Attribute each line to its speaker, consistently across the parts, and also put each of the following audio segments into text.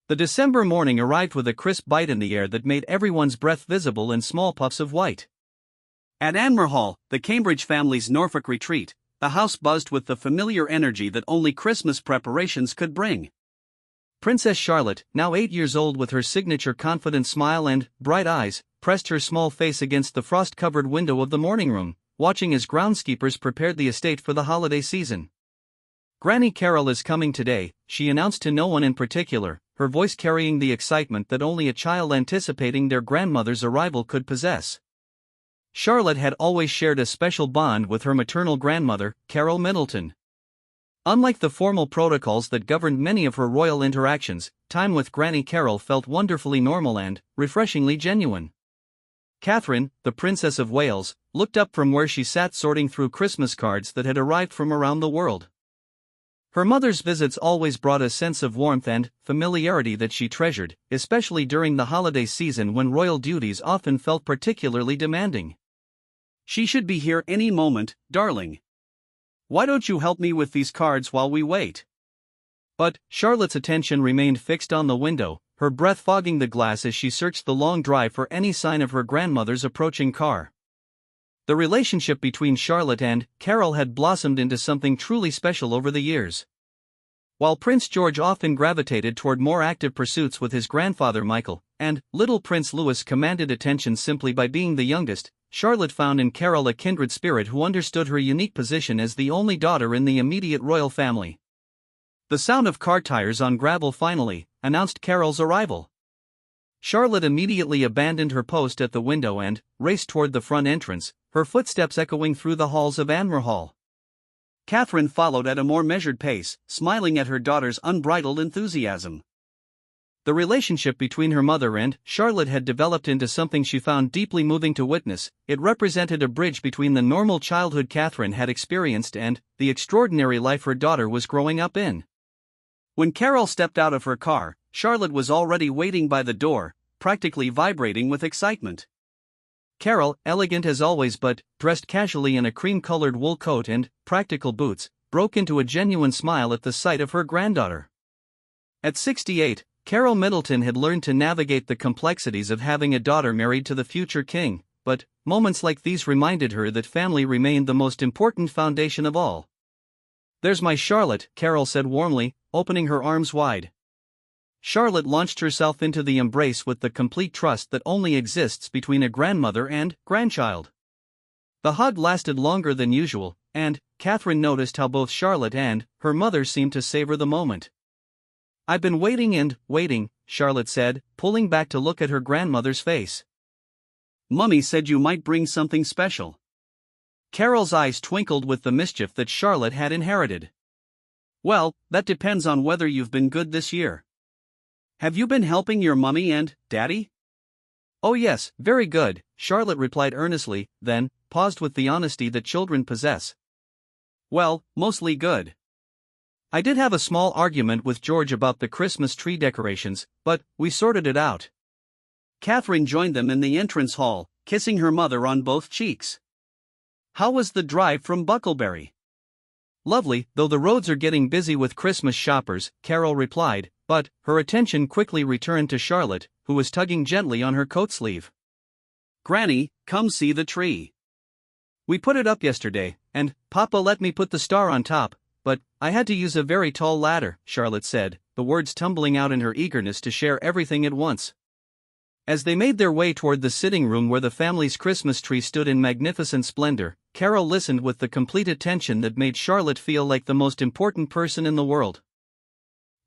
Speaker 1: The December morning arrived with a crisp bite in the air that made everyone's breath visible in small puffs of white. At Anmer Hall, the Cambridge family's Norfolk retreat, the house buzzed with the familiar energy that only Christmas preparations could bring. Princess Charlotte, now 8 years old with her signature confident smile and bright eyes, pressed her small face against the frost-covered window of the morning room, watching as groundskeepers prepared the estate for the holiday season. "Granny Carole is coming today," she announced to no one in particular, her voice carrying the excitement that only a child anticipating their grandmother's arrival could possess. Charlotte had always shared a special bond with her maternal grandmother, Carole Middleton. Unlike the formal protocols that governed many of her royal interactions, time with Granny Carole felt wonderfully normal and refreshingly genuine. Catherine, the Princess of Wales, looked up from where she sat sorting through Christmas cards that had arrived from around the world. Her mother's visits always brought a sense of warmth and familiarity that she treasured, especially during the holiday season when royal duties often felt particularly demanding. "She should be here any moment, darling. Why don't you help me with these cards while we wait?" But Charlotte's attention remained fixed on the window, her breath fogging the glass as she searched the long drive for any sign of her grandmother's approaching car. The relationship between Charlotte and Carole had blossomed into something truly special over the years. While Prince George often gravitated toward more active pursuits with his grandfather Michael, and little Prince Louis commanded attention simply by being the youngest, Charlotte found in Carole a kindred spirit who understood her unique position as the only daughter in the immediate royal family. The sound of car tires on gravel finally announced Carole's arrival. Charlotte immediately abandoned her post at the window and raced toward the front entrance, her footsteps echoing through the halls of Anmer Hall. Catherine followed at a more measured pace, smiling at her daughter's unbridled enthusiasm. The relationship between her mother and Charlotte had developed into something she found deeply moving to witness. It represented a bridge between the normal childhood Catherine had experienced and the extraordinary life her daughter was growing up in. When Carole stepped out of her car, Charlotte was already waiting by the door, practically vibrating with excitement. Carole, elegant as always but dressed casually in a cream-colored wool coat and practical boots, broke into a genuine smile at the sight of her granddaughter. At 68, Carole Middleton had learned to navigate the complexities of having a daughter married to the future king, but moments like these reminded her that family remained the most important foundation of all. "There's my Charlotte," Carole said warmly, opening her arms wide. Charlotte launched herself into the embrace with the complete trust that only exists between a grandmother and grandchild. The hug lasted longer than usual, and Catherine noticed how both Charlotte and her mother seemed to savor the moment. "I've been waiting and waiting," Charlotte said, pulling back to look at her grandmother's face. "Mummy said you might bring something special." Carole's eyes twinkled with the mischief that Charlotte had inherited. "Well, that depends on whether you've been good this year. Have you been helping your mummy and daddy?" "Oh yes, very good," Charlotte replied earnestly, then paused with the honesty that children possess. "Well, mostly good. I did have a small argument with George about the Christmas tree decorations, but we sorted it out." Catherine joined them in the entrance hall, kissing her mother on both cheeks. "How was the drive from Bucklebury?" "Lovely, though the roads are getting busy with Christmas shoppers," Carole replied, but her attention quickly returned to Charlotte, who was tugging gently on her coat sleeve. "Granny, come see the tree. We put it up yesterday, and Papa let me put the star on top, but I had to use a very tall ladder," Charlotte said, the words tumbling out in her eagerness to share everything at once. As they made their way toward the sitting room where the family's Christmas tree stood in magnificent splendor, Carole listened with the complete attention that made Charlotte feel like the most important person in the world.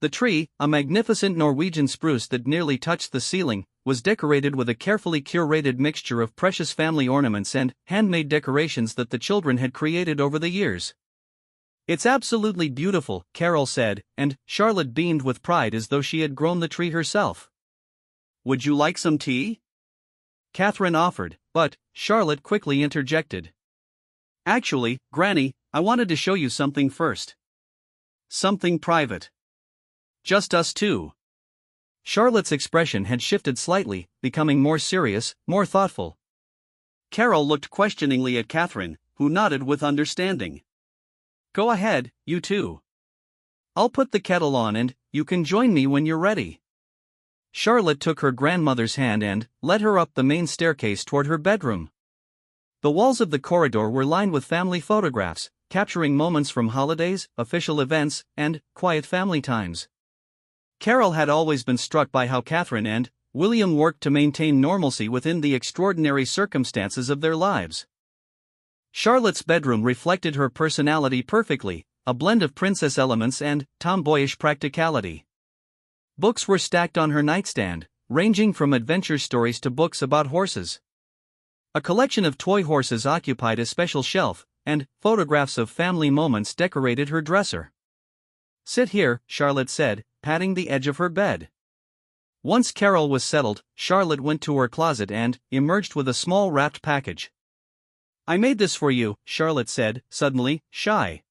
Speaker 1: The tree, a magnificent Norwegian spruce that nearly touched the ceiling, was decorated with a carefully curated mixture of precious family ornaments and handmade decorations that the children had created over the years. "It's absolutely beautiful," Carole said, and Charlotte beamed with pride as though she had grown the tree herself. "Would you like some tea?" Catherine offered, but Charlotte quickly interjected. "Actually, Granny, I wanted to show you something first. Something private. Just us two." Charlotte's expression had shifted slightly, becoming more serious, more thoughtful. Carole looked questioningly at Catherine, who nodded with understanding. "Go ahead, you two. I'll put the kettle on and you can join me when you're ready." Charlotte took her grandmother's hand and led her up the main staircase toward her bedroom. The walls of the corridor were lined with family photographs, capturing moments from holidays, official events, and quiet family times. Carole had always been struck by how Catherine and William worked to maintain normalcy within the extraordinary circumstances of their lives. Charlotte's bedroom reflected her personality perfectly, a blend of princess elements and tomboyish practicality. Books were stacked on her nightstand, ranging from adventure stories to books about horses. A collection of toy horses occupied a special shelf, and photographs of family moments decorated her dresser. "Sit here," Charlotte said, patting the edge of her bed. Once Carole was settled, Charlotte went to her closet and emerged with a small wrapped package. "I made this for you," Charlotte said, suddenly shy.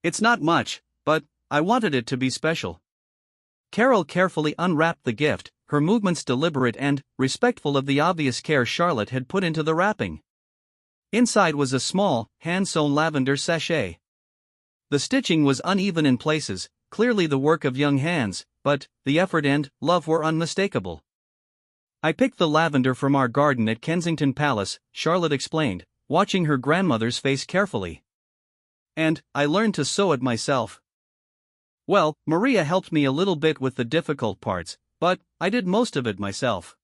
Speaker 1: "It's not much, but I wanted it to be special." Carole carefully unwrapped the gift, her movements deliberate and respectful of the obvious care Charlotte had put into the wrapping. Inside was a small, hand-sewn lavender sachet. The stitching was uneven in places, clearly the work of young hands, but the effort and love were unmistakable. "I picked the lavender from our garden at Kensington Palace," Charlotte explained, watching her grandmother's face carefully. "And I learned to sew it myself. Well, Maria helped me a little bit with the difficult parts, but I did most of it myself."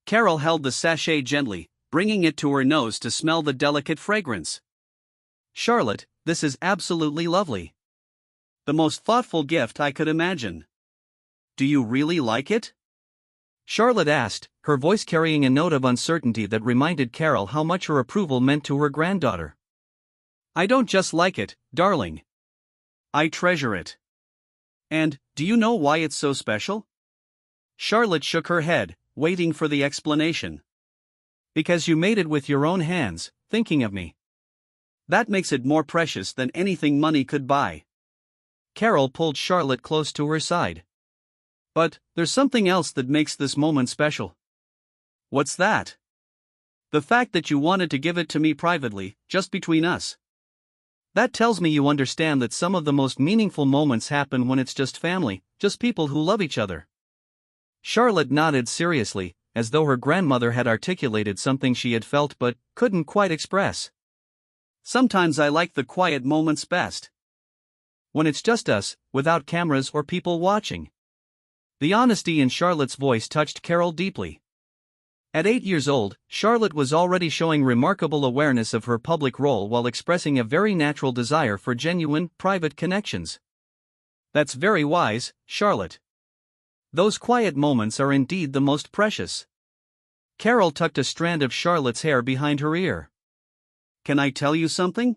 Speaker 1: Carole held the sachet gently, bringing it to her nose to smell the delicate fragrance. "Charlotte, this is absolutely lovely. The most thoughtful gift I could imagine. Do you really like it?" Charlotte asked, her voice carrying a note of uncertainty that reminded Carole how much her approval meant to her granddaughter. "I don't just like it, darling. I treasure it. And, do you know why it's so special?" Charlotte shook her head, waiting for the explanation. "Because you made it with your own hands, thinking of me. That makes it more precious than anything money could buy." Carole pulled Charlotte close to her side. "But there's something else that makes this moment special." "What's that?" "The fact that you wanted to give it to me privately, just between us. That tells me you understand that some of the most meaningful moments happen when it's just family, just people who love each other." Charlotte nodded seriously, as though her grandmother had articulated something she had felt but couldn't quite express. "Sometimes I like the quiet moments best. When it's just us, without cameras or people watching." The honesty in Charlotte's voice touched Carole deeply. At 8 years old, Charlotte was already showing remarkable awareness of her public role while expressing a very natural desire for genuine, private connections. "That's very wise, Charlotte. Those quiet moments are indeed the most precious." Carole tucked a strand of Charlotte's hair behind her ear. "Can I tell you something?"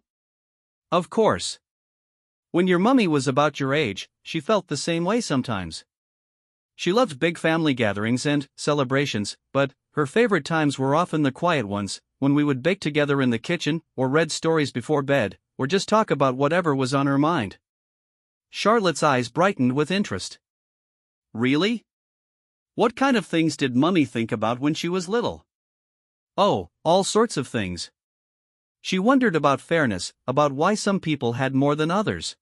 Speaker 1: "Of course. When your mummy was about your age, she felt the same way sometimes. She loved big family gatherings and celebrations, but her favorite times were often the quiet ones, when we would bake together in the kitchen, or read stories before bed, or just talk about whatever was on her mind." Charlotte's eyes brightened with interest. "Really? What kind of things did Mummy think about when she was little?" "Oh, all sorts of things. She wondered about fairness, about why some people had more than others.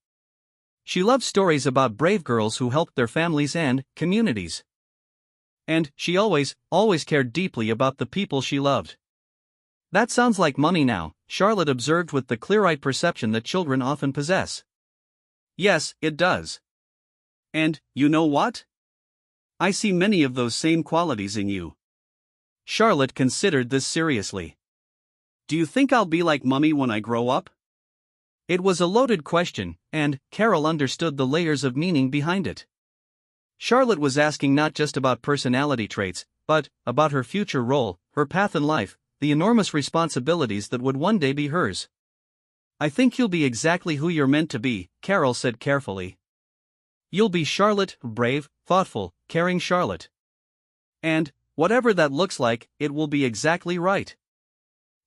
Speaker 1: She loved stories about brave girls who helped their families and communities. And she always cared deeply about the people she loved." "That sounds like Mummy now," Charlotte observed with the clear-eyed perception that children often possess. "Yes, it does. And, you know what? I see many of those same qualities in you." Charlotte considered this seriously. "Do you think I'll be like Mummy when I grow up?" It was a loaded question, and Carole understood the layers of meaning behind it. Charlotte was asking not just about personality traits, but about her future role, her path in life, the enormous responsibilities that would one day be hers. "I think you'll be exactly who you're meant to be," Carole said carefully. "You'll be Charlotte, brave, thoughtful, caring Charlotte. And, whatever that looks like, it will be exactly right."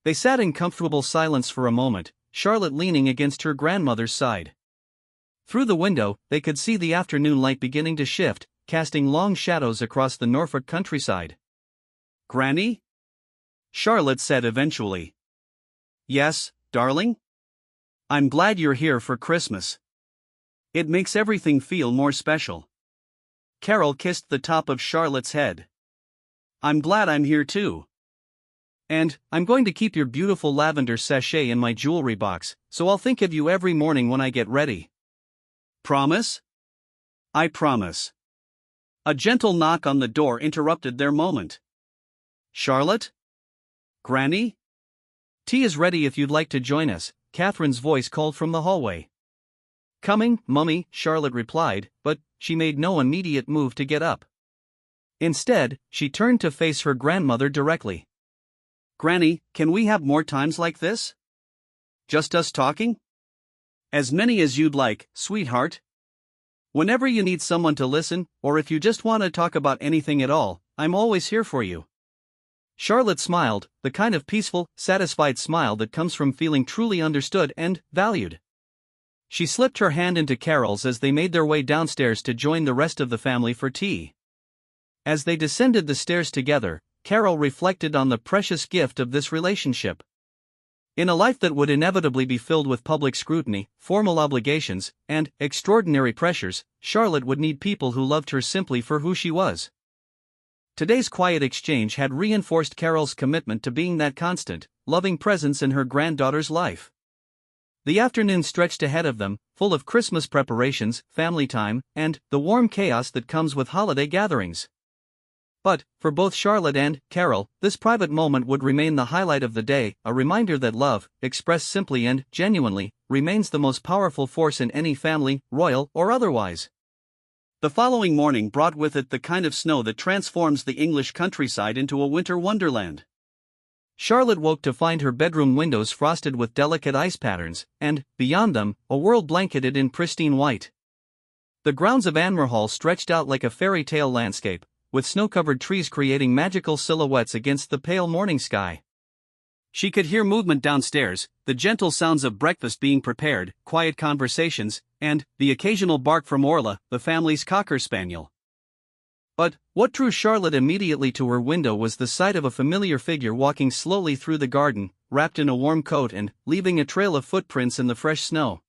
Speaker 1: They sat in comfortable silence for a moment, Charlotte leaning against her grandmother's side. Through the window, they could see the afternoon light beginning to shift, casting long shadows across the Norfolk countryside. "Granny?" Charlotte said eventually. "Yes, darling? I'm glad you're here for Christmas. It makes everything feel more special." Carole kissed the top of Charlotte's head. I'm glad I'm here too. And I'm going to keep your beautiful lavender sachet in my jewelry box, so I'll think of you every morning when I get ready. Promise? I promise. A gentle knock on the door interrupted their moment. Charlotte? Granny? Tea is ready if you'd like to join us, Catherine's voice called from the hallway. Coming, Mummy, Charlotte replied, but she made no immediate move to get up. Instead, she turned to face her grandmother directly. Granny, can we have more times like this? Just us talking? As many as you'd like, sweetheart. Whenever you need someone to listen, or if you just want to talk about anything at all, I'm always here for you. Charlotte smiled, the kind of peaceful, satisfied smile that comes from feeling truly understood and valued. She slipped her hand into Carole's as they made their way downstairs to join the rest of the family for tea. As they descended the stairs together, Carole reflected on the precious gift of this relationship. In a life that would inevitably be filled with public scrutiny, formal obligations, and extraordinary pressures, Charlotte would need people who loved her simply for who she was. Today's quiet exchange had reinforced Carole's commitment to being that constant, loving presence in her granddaughter's life. The afternoon stretched ahead of them, full of Christmas preparations, family time, and the warm chaos that comes with holiday gatherings. But, for both Charlotte and Carole, this private moment would remain the highlight of the day, a reminder that love, expressed simply and genuinely, remains the most powerful force in any family, royal or otherwise. The following morning brought with it the kind of snow that transforms the English countryside into a winter wonderland. Charlotte woke to find her bedroom windows frosted with delicate ice patterns, and, beyond them, a world blanketed in pristine white. The grounds of Anmer Hall stretched out like a fairy tale landscape, with snow-covered trees creating magical silhouettes against the pale morning sky. She could hear movement downstairs, the gentle sounds of breakfast being prepared, quiet conversations, and the occasional bark from Orla, the family's cocker spaniel. But what drew Charlotte immediately to her window was the sight of a familiar figure walking slowly through the garden, wrapped in a warm coat and leaving a trail of footprints in the fresh snow.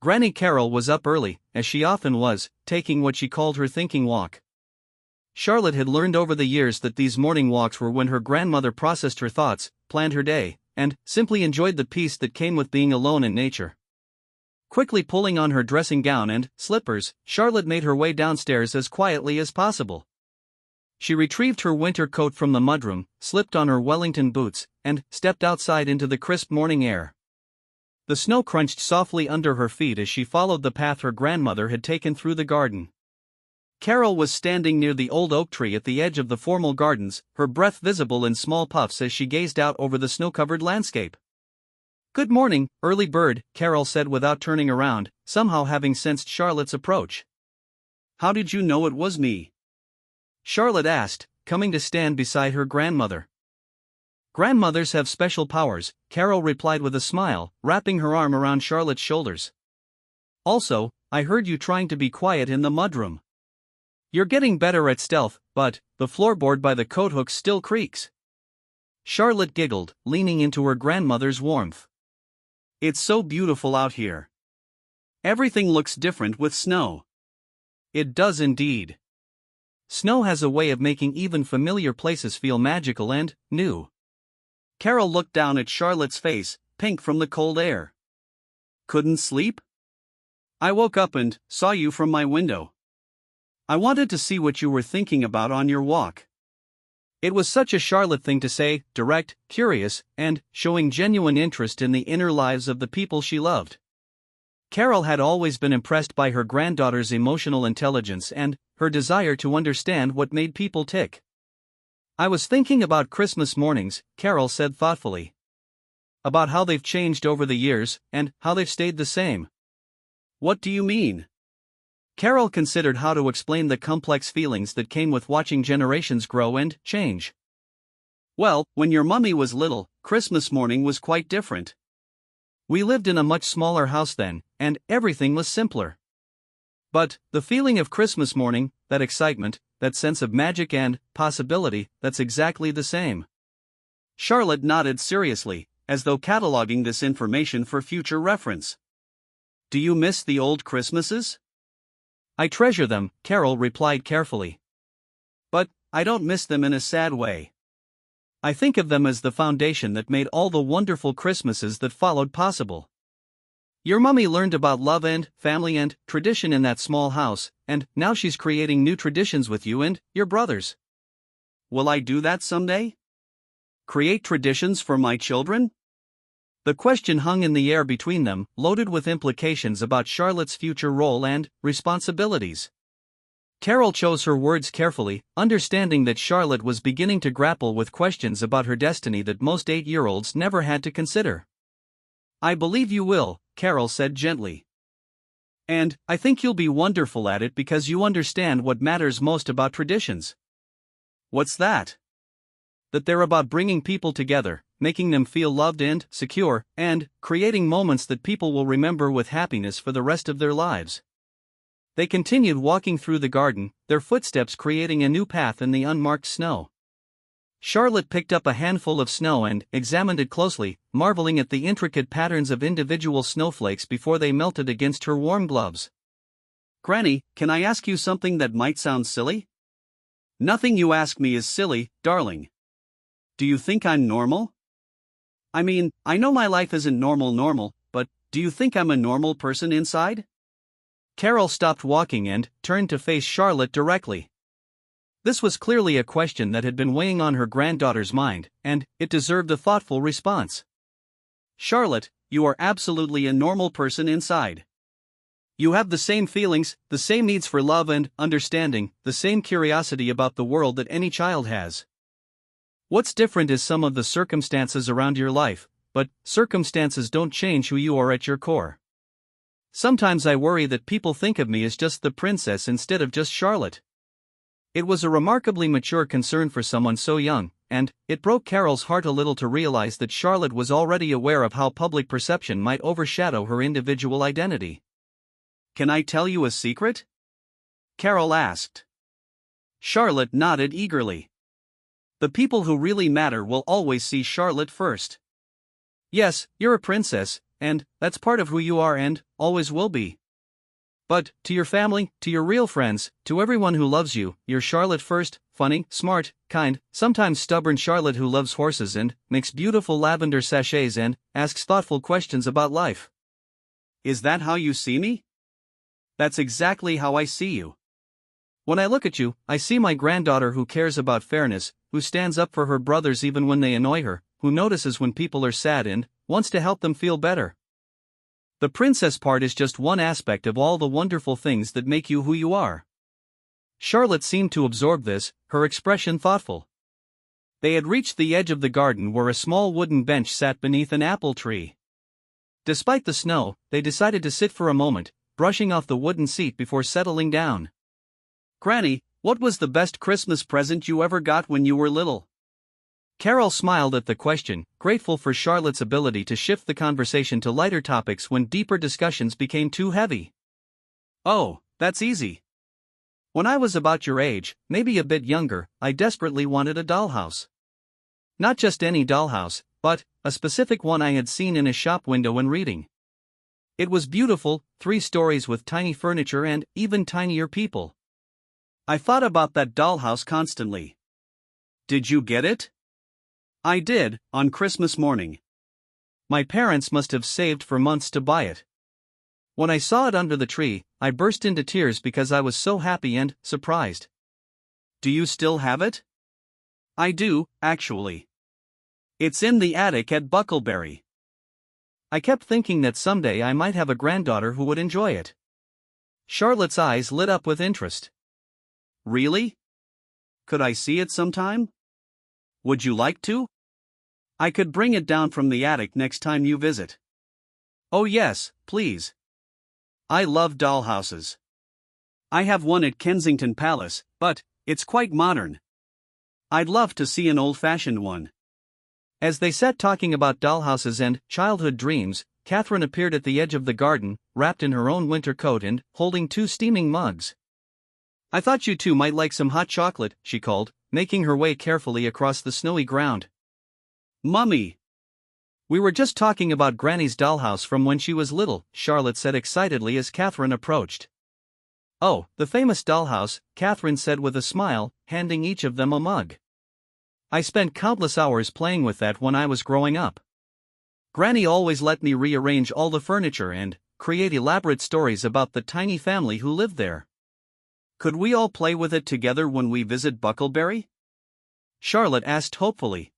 Speaker 1: Granny Carole was up early, as she often was, taking what she called her thinking walk. Charlotte had learned over the years that these morning walks were when her grandmother processed her thoughts, planned her day, and simply enjoyed the peace that came with being alone in nature. Quickly pulling on her dressing gown and slippers, Charlotte made her way downstairs as quietly as possible. She retrieved her winter coat from the mudroom, slipped on her Wellington boots, and stepped outside into the crisp morning air. The snow crunched softly under her feet as she followed the path her grandmother had taken through the garden. Carole was standing near the old oak tree at the edge of the formal gardens, her breath visible in small puffs as she gazed out over the snow-covered landscape. "Good morning, early bird," Carole said without turning around, somehow having sensed Charlotte's approach. "How did you know it was me?" Charlotte asked, coming to stand beside her grandmother. "Grandmothers have special powers," Carole replied with a smile, wrapping her arm around Charlotte's shoulders. "Also, I heard you trying to be quiet in the mudroom. You're getting better at stealth, but the floorboard by the coat hooks still creaks." Charlotte giggled, leaning into her grandmother's warmth. "It's so beautiful out here. Everything looks different with snow." "It does indeed. Snow has a way of making even familiar places feel magical and new." Carole looked down at Charlotte's face, pink from the cold air. "Couldn't sleep? I woke up and saw you from my window. I wanted to see what you were thinking about on your walk." It was such a Charlotte thing to say, direct, curious, and showing genuine interest in the inner lives of the people she loved. Carole had always been impressed by her granddaughter's emotional intelligence and her desire to understand what made people tick. "I was thinking about Christmas mornings," Carole said thoughtfully. "About how they've changed over the years, and how they've stayed the same." "What do you mean?" Carole considered how to explain the complex feelings that came with watching generations grow and change. "Well, when your mummy was little, Christmas morning was quite different. We lived in a much smaller house then, and everything was simpler. But the feeling of Christmas morning, that excitement, that sense of magic and possibility, that's exactly the same." Charlotte nodded seriously, as though cataloging this information for future reference. "Do you miss the old Christmases?" I treasure them, Carole replied carefully. But I don't miss them in a sad way. I think of them as the foundation that made all the wonderful Christmases that followed possible. Your mummy learned about love and family and tradition in that small house, and now she's creating new traditions with you and your brothers. Will I do that someday? Create traditions for my children? The question hung in the air between them, loaded with implications about Charlotte's future role and responsibilities. Carole chose her words carefully, understanding that Charlotte was beginning to grapple with questions about her destiny that most 8-year-olds never had to consider. I believe you will, Carole said gently. And I think you'll be wonderful at it because you understand what matters most about traditions. What's that? That they're about bringing people together, making them feel loved and secure, and creating moments that people will remember with happiness for the rest of their lives. They continued walking through the garden, their footsteps creating a new path in the unmarked snow. Charlotte picked up a handful of snow and examined it closely, marveling at the intricate patterns of individual snowflakes before they melted against her warm gloves. Granny, can I ask you something that might sound silly? Nothing you ask me is silly, darling. Do you think I'm normal? I mean, I know my life isn't normal, but do you think I'm a normal person inside? Carole stopped walking and turned to face Charlotte directly. This was clearly a question that had been weighing on her granddaughter's mind, and it deserved a thoughtful response. Charlotte, you are absolutely a normal person inside. You have the same feelings, the same needs for love and understanding, the same curiosity about the world that any child has. What's different is some of the circumstances around your life, but circumstances don't change who you are at your core. Sometimes I worry that people think of me as just the princess instead of just Charlotte. It was a remarkably mature concern for someone so young, and it broke Carole's heart a little to realize that Charlotte was already aware of how public perception might overshadow her individual identity. Can I tell you a secret? Carole asked. Charlotte nodded eagerly. The people who really matter will always see Charlotte first. Yes, you're a princess, and that's part of who you are and always will be. But, to your family, to your real friends, to everyone who loves you, you're Charlotte first, funny, smart, kind, sometimes stubborn Charlotte who loves horses and makes beautiful lavender sachets and asks thoughtful questions about life. Is that how you see me? That's exactly how I see you. When I look at you, I see my granddaughter who cares about fairness, who stands up for her brothers even when they annoy her, who notices when people are sad and wants to help them feel better. The princess part is just one aspect of all the wonderful things that make you who you are. Charlotte seemed to absorb this, her expression thoughtful. They had reached the edge of the garden where a small wooden bench sat beneath an apple tree. Despite the snow, they decided to sit for a moment, brushing off the wooden seat before settling down. Granny, what was the best Christmas present you ever got when you were little? Carole smiled at the question, grateful for Charlotte's ability to shift the conversation to lighter topics when deeper discussions became too heavy. Oh, that's easy. When I was about your age, maybe a bit younger, I desperately wanted a dollhouse. Not just any dollhouse, but a specific one I had seen in a shop window when reading. It was beautiful, 3 stories with tiny furniture and even tinier people. I thought about that dollhouse constantly. Did you get it? I did, on Christmas morning. My parents must have saved for months to buy it. When I saw it under the tree, I burst into tears because I was so happy and surprised. Do you still have it? I do, actually. It's in the attic at Buckleberry. I kept thinking that someday I might have a granddaughter who would enjoy it. Charlotte's eyes lit up with interest. Really? Could I see it sometime? Would you like to? I could bring it down from the attic next time you visit. Oh yes, please. I love dollhouses. I have one at Kensington Palace, but it's quite modern. I'd love to see an old-fashioned one. As they sat talking about dollhouses and childhood dreams, Catherine appeared at the edge of the garden, wrapped in her own winter coat and holding 2 steaming mugs. I thought you two might like some hot chocolate, she called, making her way carefully across the snowy ground. Mummy! We were just talking about Granny's dollhouse from when she was little, Charlotte said excitedly as Catherine approached. "Oh, the famous dollhouse," Catherine said with a smile, handing each of them a mug. "I spent countless hours playing with that when I was growing up. Granny always let me rearrange all the furniture and create elaborate stories about the tiny family who lived there. Could we all play with it together when we visit Bucklebury?" Charlotte asked hopefully.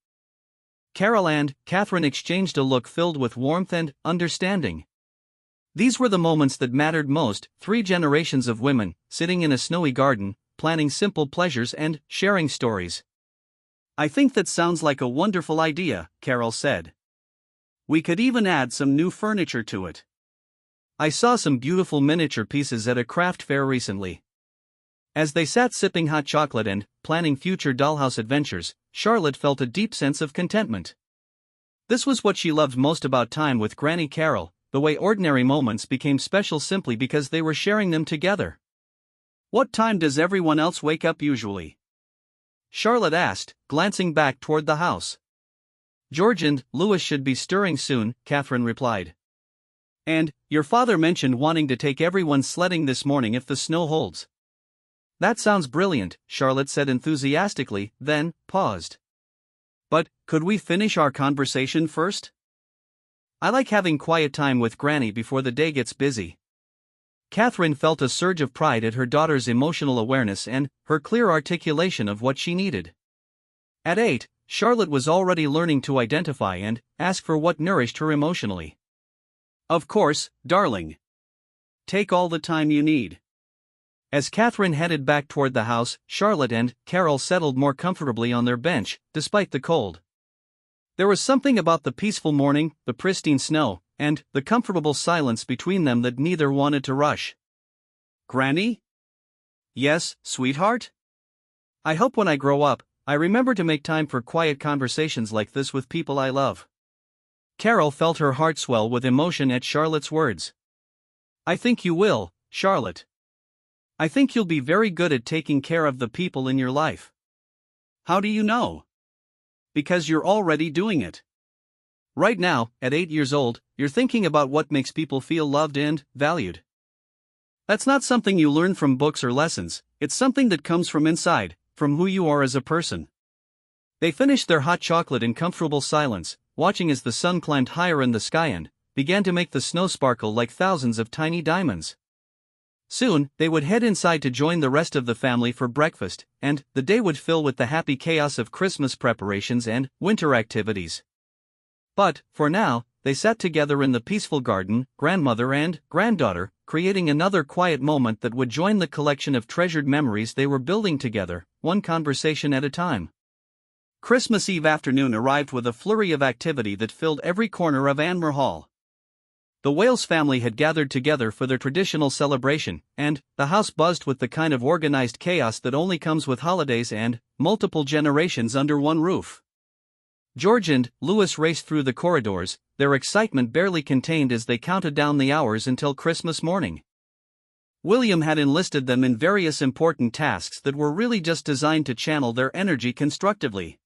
Speaker 1: Carole and Catherine exchanged a look filled with warmth and understanding. These were the moments that mattered most, 3 generations of women, sitting in a snowy garden, planning simple pleasures and sharing stories. "I think that sounds like a wonderful idea," Carole said. "We could even add some new furniture to it. I saw some beautiful miniature pieces at a craft fair recently." As they sat sipping hot chocolate and planning future dollhouse adventures, Charlotte felt a deep sense of contentment. This was what she loved most about time with Granny Carole, the way ordinary moments became special simply because they were sharing them together. "What time does everyone else wake up usually?" Charlotte asked, glancing back toward the house. "George and Louis should be stirring soon," Catherine replied. "And your father mentioned wanting to take everyone sledding this morning if the snow holds." "That sounds brilliant," Charlotte said enthusiastically, then paused. "But could we finish our conversation first? I like having quiet time with Granny before the day gets busy." Catherine felt a surge of pride at her daughter's emotional awareness and her clear articulation of what she needed. At 8, Charlotte was already learning to identify and ask for what nourished her emotionally. "Of course, darling. Take all the time you need." As Catherine headed back toward the house, Charlotte and Carole settled more comfortably on their bench, despite the cold. There was something about the peaceful morning, the pristine snow, and the comfortable silence between them that neither wanted to rush. "Granny?" "Yes, sweetheart? I hope when I grow up, I remember to make time for quiet conversations like this with people I love." Carole felt her heart swell with emotion at Charlotte's words. "I think you will, Charlotte. I think you'll be very good at taking care of the people in your life." "How do you know?" "Because you're already doing it. Right now, at 8 years old, you're thinking about what makes people feel loved and valued. That's not something you learn from books or lessons, it's something that comes from inside, from who you are as a person." They finished their hot chocolate in comfortable silence, watching as the sun climbed higher in the sky and began to make the snow sparkle like thousands of tiny diamonds. Soon, they would head inside to join the rest of the family for breakfast, and the day would fill with the happy chaos of Christmas preparations and winter activities. But, for now, they sat together in the peaceful garden, grandmother and granddaughter, creating another quiet moment that would join the collection of treasured memories they were building together, one conversation at a time. Christmas Eve afternoon arrived with a flurry of activity that filled every corner of Anmer Hall. The Wales family had gathered together for their traditional celebration, and the house buzzed with the kind of organized chaos that only comes with holidays and multiple generations under one roof. George and Louis raced through the corridors, their excitement barely contained as they counted down the hours until Christmas morning. William had enlisted them in various important tasks that were really just designed to channel their energy constructively.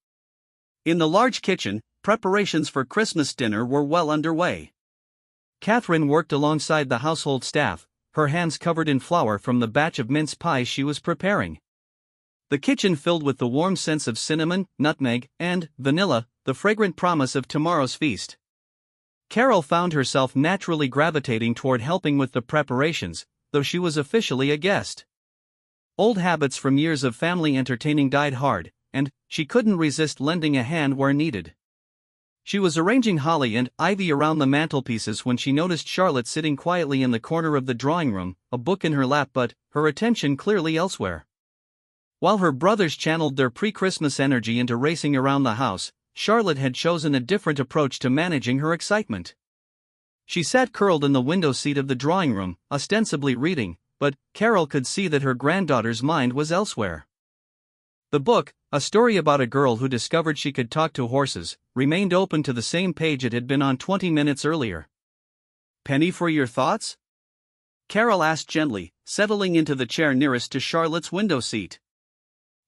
Speaker 1: In the large kitchen, preparations for Christmas dinner were well underway. Catherine worked alongside the household staff, her hands covered in flour from the batch of mince pies she was preparing. The kitchen filled with the warm scents of cinnamon, nutmeg, and vanilla, the fragrant promise of tomorrow's feast. Carole found herself naturally gravitating toward helping with the preparations, though she was officially a guest. Old habits from years of family entertaining died hard, and she couldn't resist lending a hand where needed. She was arranging holly and ivy around the mantelpieces when she noticed Charlotte sitting quietly in the corner of the drawing room, a book in her lap but her attention clearly elsewhere. While her brothers channeled their pre-Christmas energy into racing around the house, Charlotte had chosen a different approach to managing her excitement. She sat curled in the window seat of the drawing room, ostensibly reading, but Carole could see that her granddaughter's mind was elsewhere. The book, a story about a girl who discovered she could talk to horses, remained open to the same page it had been on 20 minutes earlier. "Penny for your thoughts?" Carole asked gently, settling into the chair nearest to Charlotte's window seat.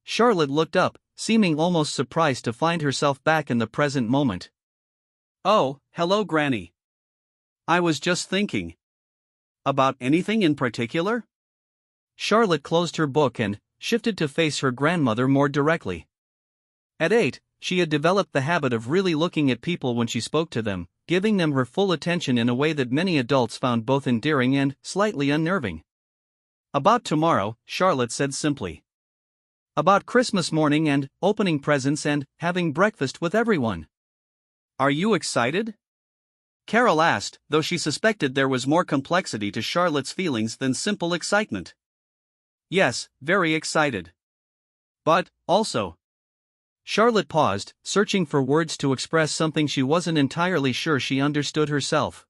Speaker 1: Charlotte looked up, seeming almost surprised to find herself back in the present moment. "Oh, hello, Granny. I was just thinking. About anything in particular?" Charlotte closed her book and shifted to face her grandmother more directly. At 8, she had developed the habit of really looking at people when she spoke to them, giving them her full attention in a way that many adults found both endearing and slightly unnerving. About tomorrow, Charlotte said simply. About Christmas morning and opening presents and having breakfast with everyone. Are you excited? Carole asked, though she suspected there was more complexity to Charlotte's feelings than simple excitement. Yes, very excited. But, also. Charlotte paused, searching for words to express something she wasn't entirely sure she understood herself.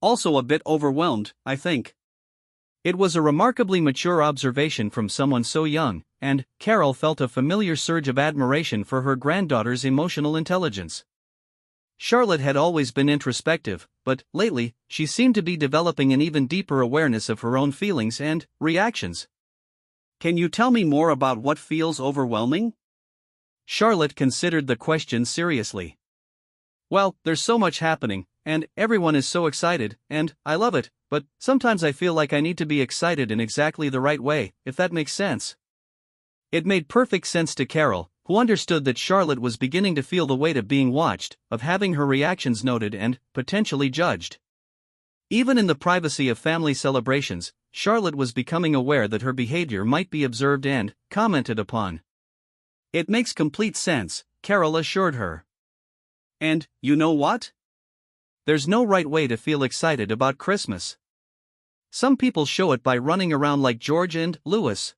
Speaker 1: Also a bit overwhelmed, I think. It was a remarkably mature observation from someone so young, and Carole felt a familiar surge of admiration for her granddaughter's emotional intelligence. Charlotte had always been introspective, but lately, she seemed to be developing an even deeper awareness of her own feelings and reactions. Can you tell me more about what feels overwhelming? Charlotte considered the question seriously. Well, there's so much happening, and everyone is so excited, and I love it, but sometimes I feel like I need to be excited in exactly the right way, if that makes sense. It made perfect sense to Carole, who understood that Charlotte was beginning to feel the weight of being watched, of having her reactions noted and potentially judged. Even in the privacy of family celebrations, Charlotte was becoming aware that her behavior might be observed and commented upon. It makes complete sense, Carole assured her. And, you know what? There's no right way to feel excited about Christmas. Some people show it by running around like George and Louis.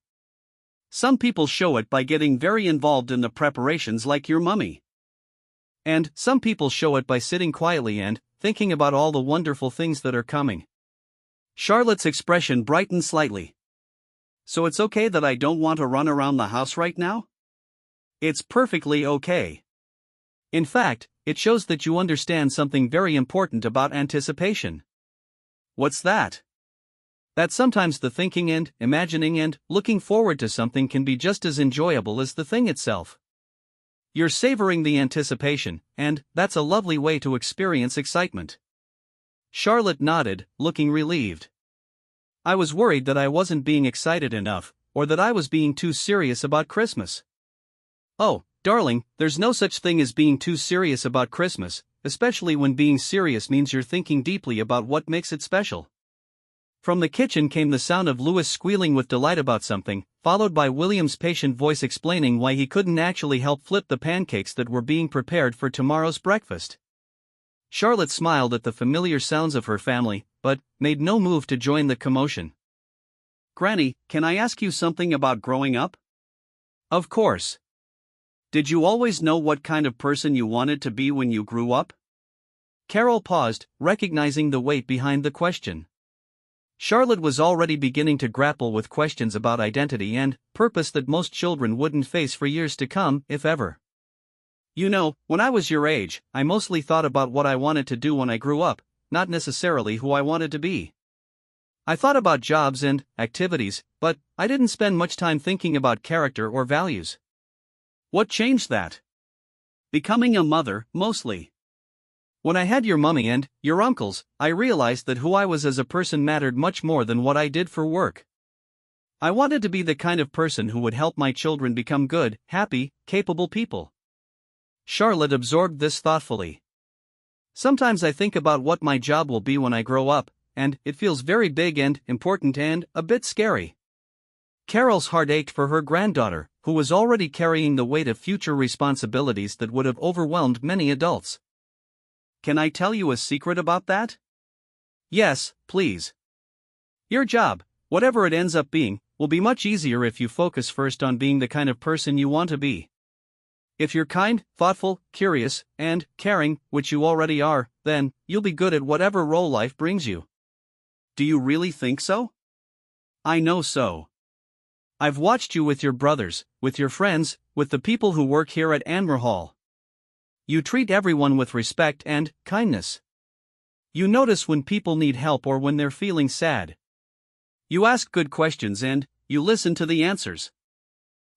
Speaker 1: Some people show it by getting very involved in the preparations like your mummy. And some people show it by sitting quietly and thinking about all the wonderful things that are coming. Charlotte's expression brightened slightly. So it's okay that I don't want to run around the house right now? It's perfectly okay. In fact, it shows that you understand something very important about anticipation. What's that? That sometimes the thinking and imagining and looking forward to something can be just as enjoyable as the thing itself. You're savoring the anticipation, and that's a lovely way to experience excitement. Charlotte nodded, looking relieved. I was worried that I wasn't being excited enough, or that I was being too serious about Christmas. Oh, darling, there's no such thing as being too serious about Christmas, especially when being serious means you're thinking deeply about what makes it special. From the kitchen came the sound of Louis squealing with delight about something, followed by William's patient voice explaining why he couldn't actually help flip the pancakes that were being prepared for tomorrow's breakfast. Charlotte smiled at the familiar sounds of her family, but made no move to join the commotion. Granny, can I ask you something about growing up? Of course. Did you always know what kind of person you wanted to be when you grew up? Carole paused, recognizing the weight behind the question. Charlotte was already beginning to grapple with questions about identity and purpose that most children wouldn't face for years to come, if ever. You know, when I was your age, I mostly thought about what I wanted to do when I grew up, not necessarily who I wanted to be. I thought about jobs and activities, but I didn't spend much time thinking about character or values. What changed that? Becoming a mother, mostly. When I had your mummy and your uncles, I realized that who I was as a person mattered much more than what I did for work. I wanted to be the kind of person who would help my children become good, happy, capable people. Charlotte absorbed this thoughtfully. Sometimes I think about what my job will be when I grow up, and it feels very big and important and a bit scary. Carole's heart ached for her granddaughter, who was already carrying the weight of future responsibilities that would have overwhelmed many adults. Can I tell you a secret about that? Yes, please. Your job, whatever it ends up being, will be much easier if you focus first on being the kind of person you want to be. If you're kind, thoughtful, curious, and caring, which you already are, then you'll be good at whatever role life brings you. Do you really think so? I know so. I've watched you with your brothers, with your friends, with the people who work here at Anmer Hall. You treat everyone with respect and kindness. You notice when people need help or when they're feeling sad. You ask good questions and you listen to the answers.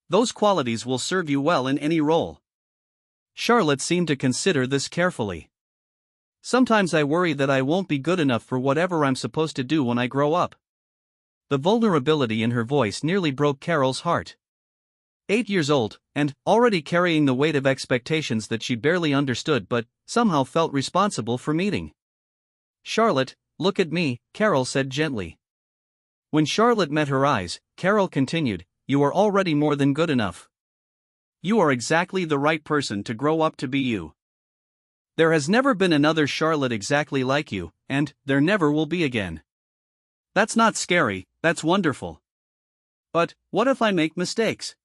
Speaker 1: Those qualities will serve you well in any role. Charlotte seemed to consider this carefully. Sometimes I worry that I won't be good enough for whatever I'm supposed to do when I grow up. the vulnerability in her voice nearly broke Carole's heart. 8 years old, and already carrying the weight of expectations that she barely understood but somehow felt responsible for meeting. "Charlotte, look at me," Carole said gently. When Charlotte met her eyes, Carole continued, "You are already more than good enough. You are exactly the right person to grow up to be you. There has never been another Charlotte exactly like you, and there never will be again. That's not scary, that's wonderful. But what if I make mistakes?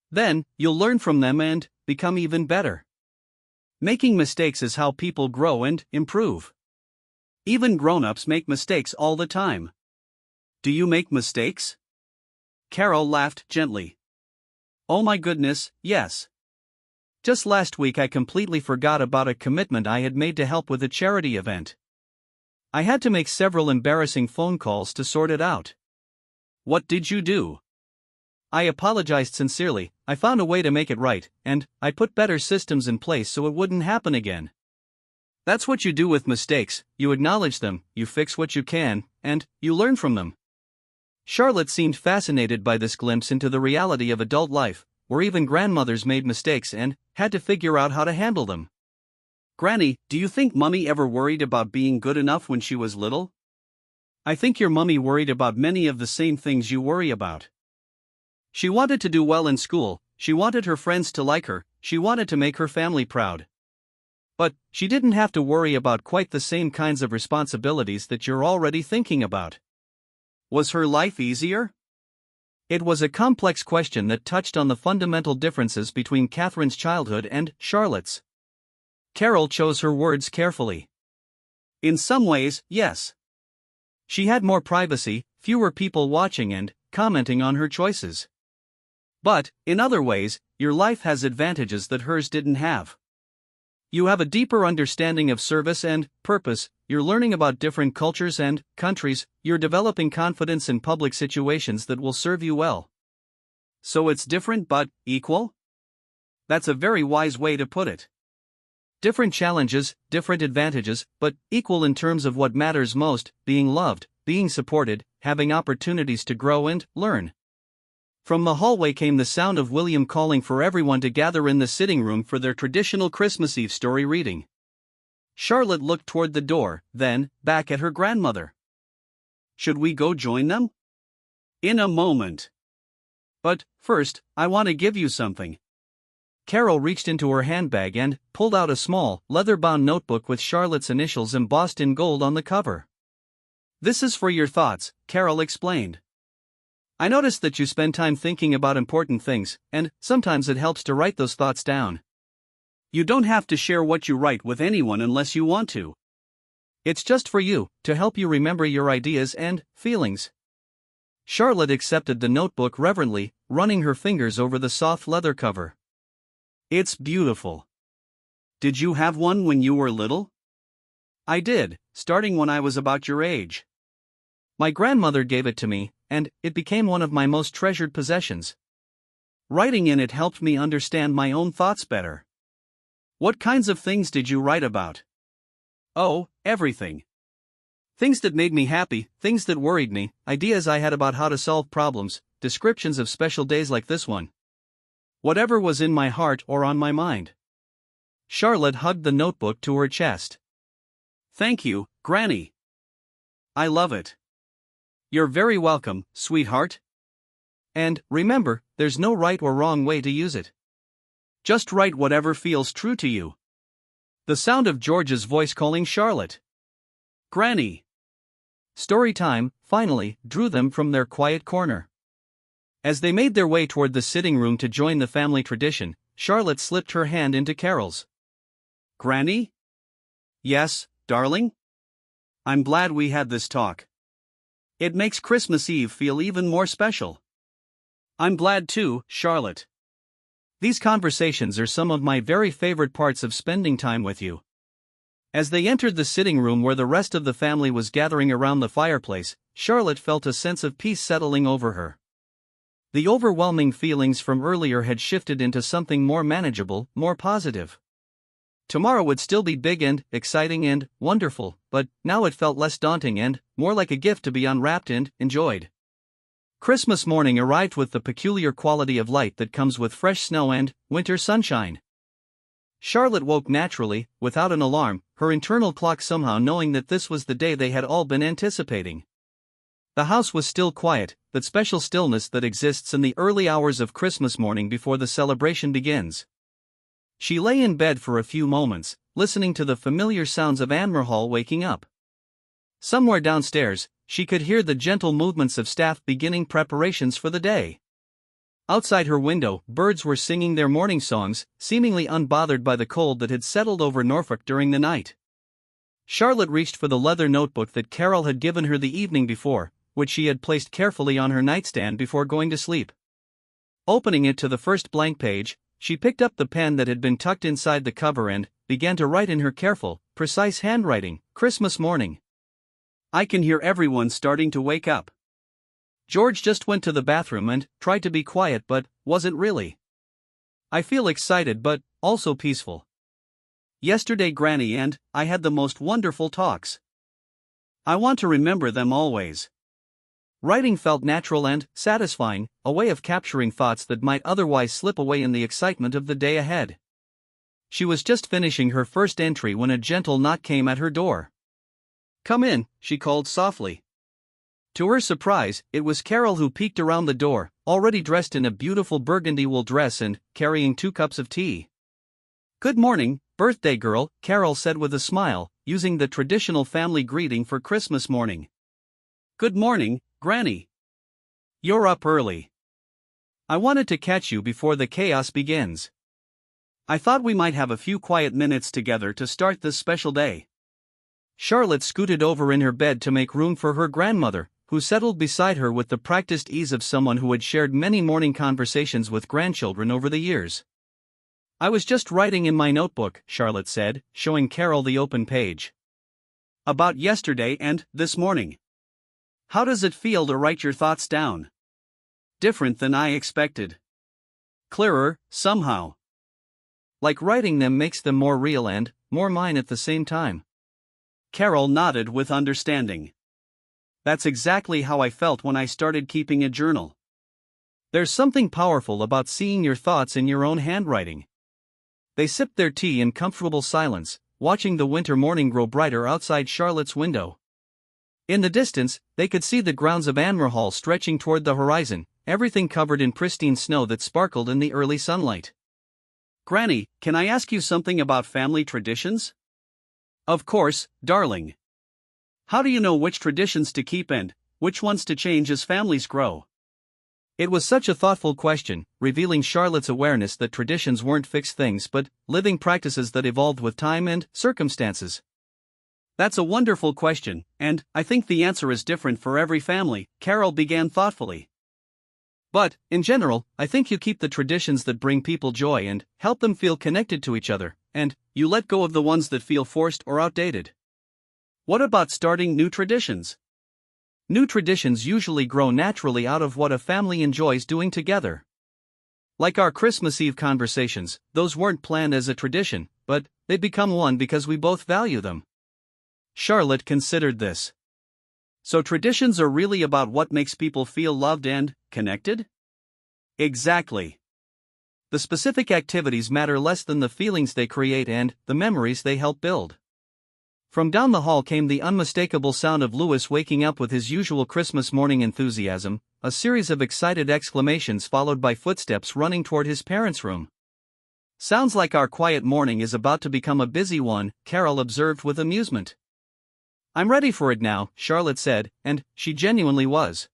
Speaker 1: Then, you'll learn from them and become even better. Making mistakes is how people grow and improve. Even grown-ups make mistakes all the time. Do you make mistakes?" Carole laughed gently. "Oh my goodness, yes. Just last week I completely forgot about a commitment I had made to help with a charity event. I had to make several embarrassing phone calls to sort it out." "What did you do?" "I apologized sincerely, I found a way to make it right, and I put better systems in place so it wouldn't happen again." That's what you do with mistakes, you acknowledge them, you fix what you can, and you learn from them. Charlotte seemed fascinated by this glimpse into the reality of adult life, where even grandmothers made mistakes and had to figure out how to handle them. "Granny, do you think Mummy ever worried about being good enough when she was little?" "I think your mummy worried about many of the same things you worry about. She wanted to do well in school, she wanted her friends to like her, she wanted to make her family proud. But she didn't have to worry about quite the same kinds of responsibilities that you're already thinking about." "Was her life easier?" It was a complex question that touched on the fundamental differences between Catherine's childhood and Charlotte's. Carole chose her words carefully. "In some ways, yes. She had more privacy, fewer people watching and commenting on her choices. But, in other ways, your life has advantages that hers didn't have. You have a deeper understanding of service and purpose, you're learning about different cultures and countries, you're developing confidence in public situations that will serve you well." "So it's different but equal?" "That's a very wise way to put it. Different challenges, different advantages, but equal in terms of what matters most: being loved, being supported, having opportunities to grow and learn." From the hallway came the sound of William calling for everyone to gather in the sitting room for their traditional Christmas Eve story reading. Charlotte looked toward the door, then back at her grandmother. "Should we go join them?" "In a moment. But first, I want to give you something." Carole reached into her handbag and pulled out a small, leather-bound notebook with Charlotte's initials embossed in gold on the cover. "This is for your thoughts," Carole explained. "I noticed that you spend time thinking about important things, and sometimes it helps to write those thoughts down. You don't have to share what you write with anyone unless you want to. It's just for you, to help you remember your ideas and feelings." Charlotte accepted the notebook reverently, running her fingers over the soft leather cover. "It's beautiful. Did you have one when you were little?" "I did, starting when I was about your age. My grandmother gave it to me, and it became one of my most treasured possessions. Writing in it helped me understand my own thoughts better." "What kinds of things did you write about?" "Oh, everything. Things that made me happy, things that worried me, ideas I had about how to solve problems, descriptions of special days like this one. Whatever was in my heart or on my mind." Charlotte hugged the notebook to her chest. "Thank you, Granny. I love it." "You're very welcome, sweetheart. And remember, there's no right or wrong way to use it. Just write whatever feels true to you." The sound of George's voice calling Charlotte. "Granny." Story time, finally, drew them from their quiet corner. As they made their way toward the sitting room to join the family tradition, Charlotte slipped her hand into Carole's. "Granny?" "Yes, darling? I'm glad we had this talk. It makes Christmas Eve feel even more special." "I'm glad too, Charlotte. These conversations are some of my very favorite parts of spending time with you." As they entered the sitting room where the rest of the family was gathering around the fireplace, Charlotte felt a sense of peace settling over her. The overwhelming feelings from earlier had shifted into something more manageable, more positive. Tomorrow would still be big and exciting and wonderful, but now it felt less daunting and more like a gift to be unwrapped and enjoyed. Christmas morning arrived with the peculiar quality of light that comes with fresh snow and winter sunshine. Charlotte woke naturally, without an alarm, her internal clock somehow knowing that this was the day they had all been anticipating. The house was still quiet, that special stillness that exists in the early hours of Christmas morning before the celebration begins. She lay in bed for a few moments, listening to the familiar sounds of Anmerhall waking up. Somewhere downstairs, she could hear the gentle movements of staff beginning preparations for the day. Outside her window, birds were singing their morning songs, seemingly unbothered by the cold that had settled over Norfolk during the night. Charlotte reached for the leather notebook that Carole had given her the evening before, which she had placed carefully on her nightstand before going to sleep. Opening it to the first blank page, she picked up the pen that had been tucked inside the cover and began to write in her careful, precise handwriting, "Christmas morning. I can hear everyone starting to wake up. George just went to the bathroom and tried to be quiet but wasn't really. I feel excited but also peaceful. Yesterday Granny and I had the most wonderful talks. I want to remember them always." Writing felt natural and satisfying, a way of capturing thoughts that might otherwise slip away in the excitement of the day ahead. She was just finishing her first entry when a gentle knock came at her door. "Come in," she called softly. To her surprise, it was Carole who peeked around the door, already dressed in a beautiful burgundy wool dress and carrying 2 cups of tea. "Good morning, birthday girl," Carole said with a smile, using the traditional family greeting for Christmas morning. "Good morning, Granny. You're up early. I wanted to catch you before the chaos begins. I thought we might have a few quiet minutes together to start this special day." Charlotte scooted over in her bed to make room for her grandmother, who settled beside her with the practiced ease of someone who had shared many morning conversations with grandchildren over the years. "I was just writing in my notebook," Charlotte said, showing Carole the open page. "About yesterday and this morning. How does it feel to write your thoughts down?" "Different than I expected. Clearer, somehow. Like writing them makes them more real and more mine at the same time." Carole nodded with understanding. "That's exactly how I felt when I started keeping a journal. There's something powerful about seeing your thoughts in your own handwriting." They sipped their tea in comfortable silence, watching the winter morning grow brighter outside Charlotte's window. In the distance, they could see the grounds of Anmerhall stretching toward the horizon, everything covered in pristine snow that sparkled in the early sunlight. "Granny, can I ask you something about family traditions?" "Of course, darling. How do you know which traditions to keep and which ones to change as families grow?" It was such a thoughtful question, revealing Charlotte's awareness that traditions weren't fixed things but living practices that evolved with time and circumstances. "That's a wonderful question, and I think the answer is different for every family," Carole began thoughtfully. "But, in general, I think you keep the traditions that bring people joy and help them feel connected to each other, and you let go of the ones that feel forced or outdated. What about starting new traditions?" "New traditions usually grow naturally out of what a family enjoys doing together. Like our Christmas Eve conversations, those weren't planned as a tradition, but they become one because we both value them." Charlotte considered this. "So traditions are really about what makes people feel loved and connected?" "Exactly. The specific activities matter less than the feelings they create and the memories they help build." From down the hall came the unmistakable sound of Louis waking up with his usual Christmas morning enthusiasm, a series of excited exclamations followed by footsteps running toward his parents' room. "Sounds like our quiet morning is about to become a busy one," Carole observed with amusement. "I'm ready for it now," Charlotte said, and she genuinely was.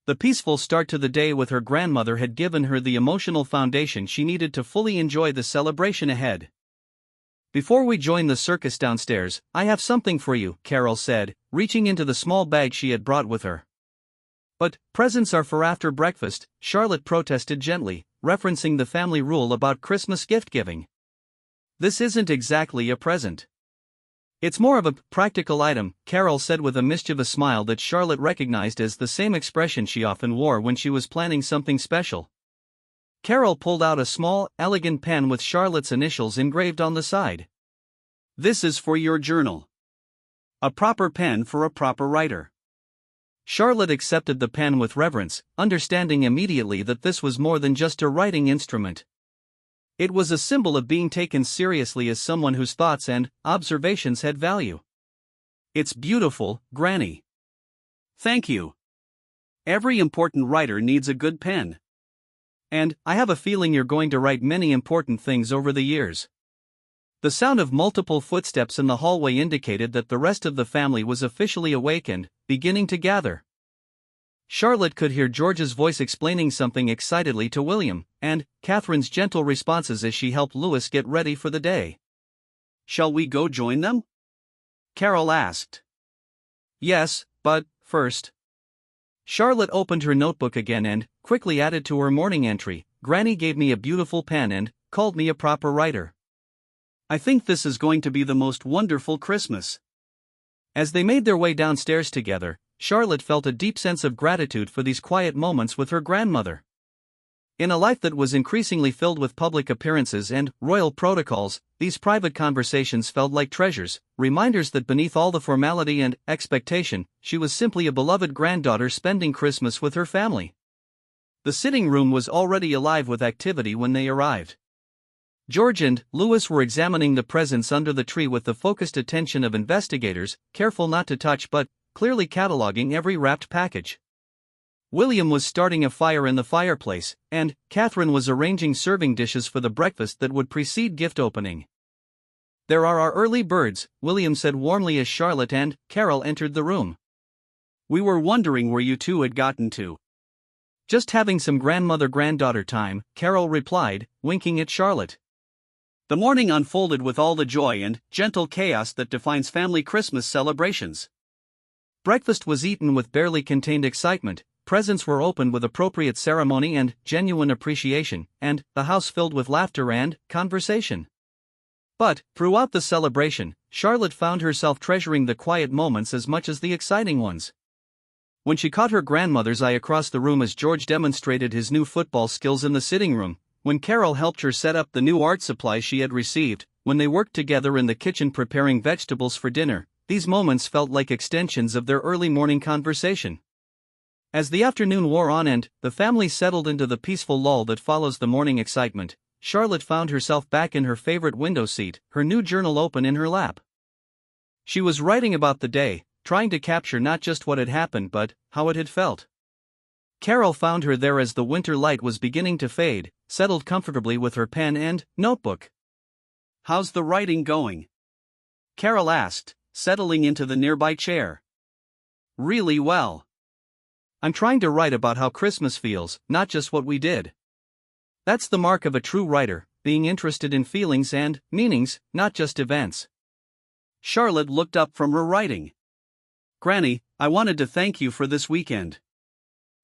Speaker 1: The peaceful start to the day with her grandmother had given her the emotional foundation she needed to fully enjoy the celebration ahead. "Before we join the circus downstairs, I have something for you," Carole said, reaching into the small bag she had brought with her. "But presents are for after breakfast," Charlotte protested gently, referencing the family rule about Christmas gift-giving. "This isn't exactly a present. It's more of a practical item," Carole said with a mischievous smile that Charlotte recognized as the same expression she often wore when she was planning something special. Carole pulled out a small, elegant pen with Charlotte's initials engraved on the side. "This is for your journal. A proper pen for a proper writer." Charlotte accepted the pen with reverence, understanding immediately that this was more than just a writing instrument. It was a symbol of being taken seriously as someone whose thoughts and observations had value. "It's beautiful, Granny." "Thank you. Every important writer needs a good pen. And I have a feeling you're going to write many important things over the years." The sound of multiple footsteps in the hallway indicated that the rest of the family was officially awake and beginning to gather. Charlotte could hear George's voice explaining something excitedly to William, and Catherine's gentle responses as she helped Louis get ready for the day. "Shall we go join them?" Carole asked. "Yes, but first." Charlotte opened her notebook again and quickly added to her morning entry, "Granny gave me a beautiful pen and called me a proper writer. I think this is going to be the most wonderful Christmas." As they made their way downstairs together, Charlotte felt a deep sense of gratitude for these quiet moments with her grandmother. In a life that was increasingly filled with public appearances and royal protocols, these private conversations felt like treasures, reminders that beneath all the formality and expectation, she was simply a beloved granddaughter spending Christmas with her family. The sitting room was already alive with activity when they arrived. George and Louis were examining the presents under the tree with the focused attention of investigators, careful not to touch but clearly cataloging every wrapped package. William was starting a fire in the fireplace, and Catherine was arranging serving dishes for the breakfast that would precede gift opening. "There are our early birds," William said warmly as Charlotte and Carole entered the room. "We were wondering where you two had gotten to." "Just having some grandmother-granddaughter time," Carole replied, winking at Charlotte. The morning unfolded with all the joy and gentle chaos that defines family Christmas celebrations. Breakfast was eaten with barely contained excitement, presents were opened with appropriate ceremony and genuine appreciation, and the house filled with laughter and conversation. But, throughout the celebration, Charlotte found herself treasuring the quiet moments as much as the exciting ones. When she caught her grandmother's eye across the room as George demonstrated his new football skills in the sitting room, when Carole helped her set up the new art supplies she had received, when they worked together in the kitchen preparing vegetables for dinner, these moments felt like extensions of their early morning conversation. As the afternoon wore on and the family settled into the peaceful lull that follows the morning excitement, Charlotte found herself back in her favorite window seat, her new journal open in her lap. She was writing about the day, trying to capture not just what had happened but how it had felt. Carole found her there as the winter light was beginning to fade, settled comfortably with her pen and notebook. "How's the writing going?" Carole asked, settling into the nearby chair. "Really well. I'm trying to write about how Christmas feels, not just what we did. That's the mark of a true writer, being interested in feelings and meanings, not just events." Charlotte looked up from her writing. "Granny, I wanted to thank you for this weekend.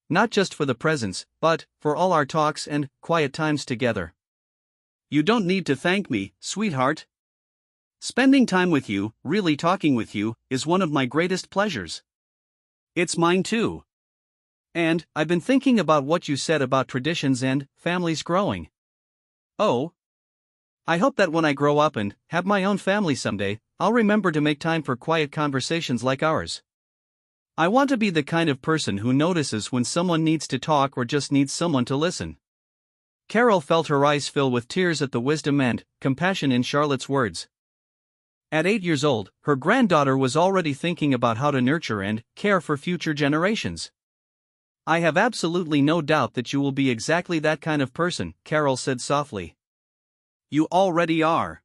Speaker 1: Not just for the presents, but for all our talks and quiet times together." "You don't need to thank me, sweetheart. Spending time with you, really talking with you, is one of my greatest pleasures. It's mine too. And I've been thinking about what you said about traditions and families growing. Oh, I hope that when I grow up and have my own family someday, I'll remember to make time for quiet conversations like ours. I want to be the kind of person who notices when someone needs to talk or just needs someone to listen." Carole felt her eyes fill with tears at the wisdom and compassion in Charlotte's words. At 8 years old, her granddaughter was already thinking about how to nurture and care for future generations. "I have absolutely no doubt that you will be exactly that kind of person," Carole said softly. "You already are."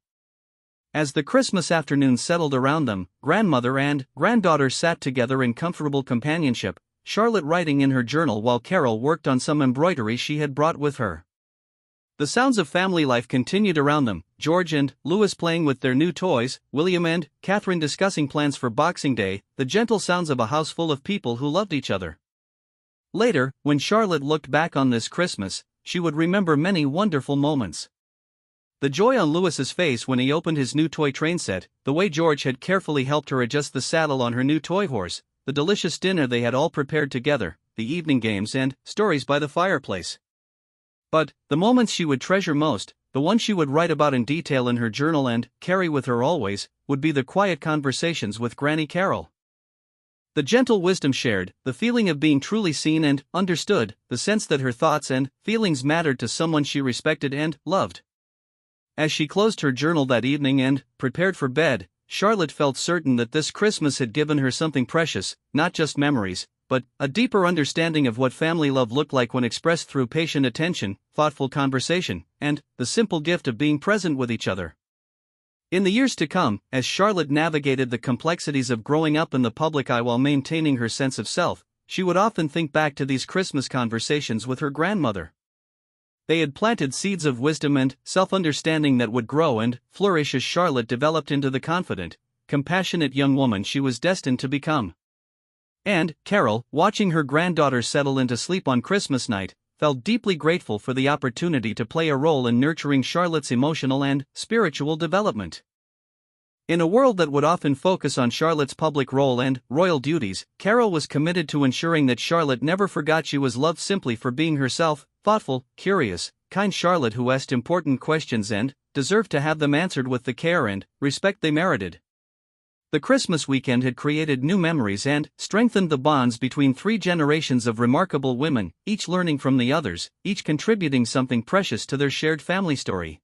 Speaker 1: As the Christmas afternoon settled around them, grandmother and granddaughter sat together in comfortable companionship, Charlotte writing in her journal while Carole worked on some embroidery she had brought with her. The sounds of family life continued around them, George and Louis playing with their new toys, William and Catherine discussing plans for Boxing Day, the gentle sounds of a house full of people who loved each other. Later, when Charlotte looked back on this Christmas, she would remember many wonderful moments. The joy on Louis's face when he opened his new toy train set, the way George had carefully helped her adjust the saddle on her new toy horse, the delicious dinner they had all prepared together, the evening games and stories by the fireplace. But the moments she would treasure most, the ones she would write about in detail in her journal and carry with her always, would be the quiet conversations with Granny Carole. The gentle wisdom shared, the feeling of being truly seen and understood, the sense that her thoughts and feelings mattered to someone she respected and loved. As she closed her journal that evening and prepared for bed, Charlotte felt certain that this Christmas had given her something precious, not just memories, but a deeper understanding of what family love looked like when expressed through patient attention, thoughtful conversation, and the simple gift of being present with each other. In the years to come, as Charlotte navigated the complexities of growing up in the public eye while maintaining her sense of self, she would often think back to these Christmas conversations with her grandmother. They had planted seeds of wisdom and self-understanding that would grow and flourish as Charlotte developed into the confident, compassionate young woman she was destined to become. And Carole, watching her granddaughter settle into sleep on Christmas night, felt deeply grateful for the opportunity to play a role in nurturing Charlotte's emotional and spiritual development. In a world that would often focus on Charlotte's public role and royal duties, Carole was committed to ensuring that Charlotte never forgot she was loved simply for being herself, thoughtful, curious, kind Charlotte who asked important questions and deserved to have them answered with the care and respect they merited. The Christmas weekend had created new memories and strengthened the bonds between 3 generations of remarkable women, each learning from the others, each contributing something precious to their shared family story.